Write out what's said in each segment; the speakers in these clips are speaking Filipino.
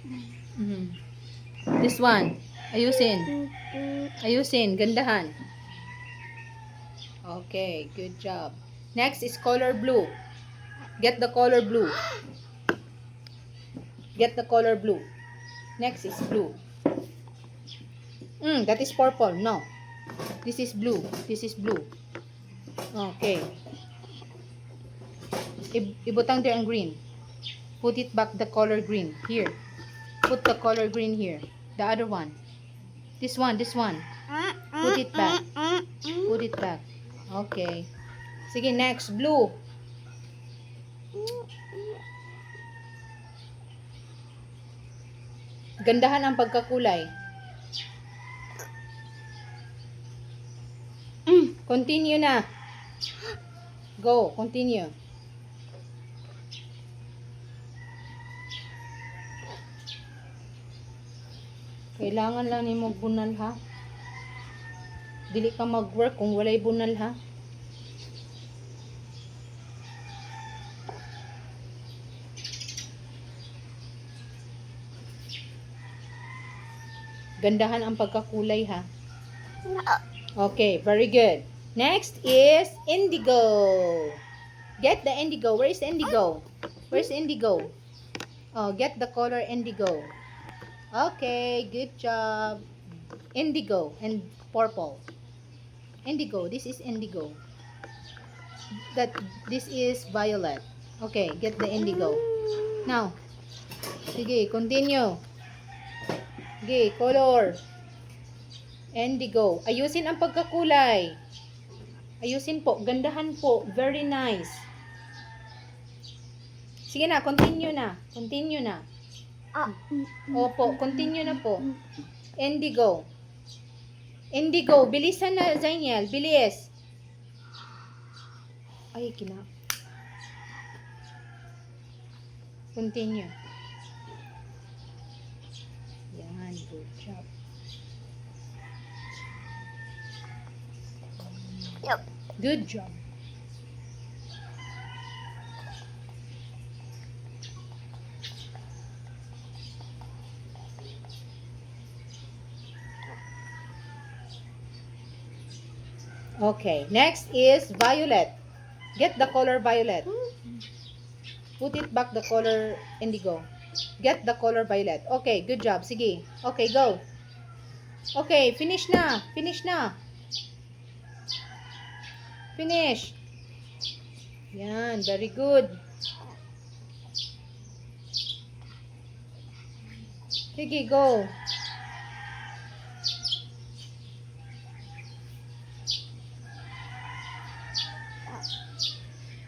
Mhm. This one. Ayusin. Ayusin. Gandahan. Okay, good job. Next is color blue. Get the color blue. Get the color blue. Next is blue. That is purple. No. This is blue. This is blue. Okay. Ibutang there ang green. Put it back the color green. Here. Put the color green here. The other one. This one. This one. Put it back. Put it back. Okay. Sige, next. Blue. Gandahan ang pagkakulay. Continue na. Go. Continue. Kailangan lang ni mo bunal ha. Dili ka mag-work kung walay bunal ha. Gandahan ang pagkakulay ha. Okay, very good. Next is indigo. Get the indigo. Where is indigo? Where's indigo? Oh, get the color indigo. Okay, good job. Indigo and purple. Indigo. This is indigo. This is violet. Okay, get the indigo. Now, sige, continue. Sige, color. Indigo. Ayusin ang pagkakulay. Ayusin po. Gandahan po. Very nice. Sige na, continue na. Continue na. Opo, continue na po. Indigo. Indigo. Bilisan na, Zainiel. Bilis. Ay, Continue. Yan, good job. Yep. Good job. Okay, next is violet. Get the color violet. Put it back the color indigo. Get the color violet. Okay, good job. Sige. Okay, go. Okay, finish na. Finish na. Finish. Yan, very good. Sige, go.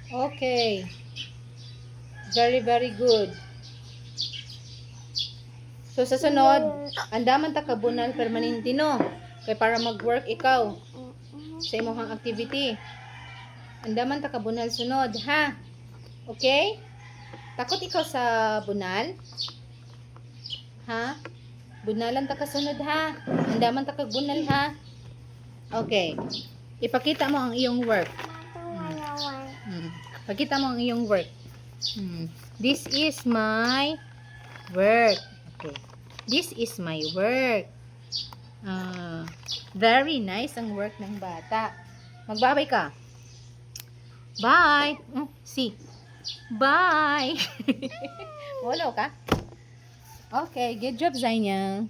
Okay. Very, very good. So, sa sunod, andaman ta kabunal permanente, no? Kaya para mag-work ikaw sa imong activity. Andaman ta kabunal sunod, ha? Okay? Takot ikaw sa bunal? Ha? Bunalan ta kasunod, ha? Andaman ta kagbunal, ha? Okay. Ipakita mo ang iyong work. Pakita mo ang iyong work. This is my work. Okay. This is my work. Very nice ang work ng bata. Magbabay ka. Bye. See. Bye. Wala ka? Okay. Good job, Zainal.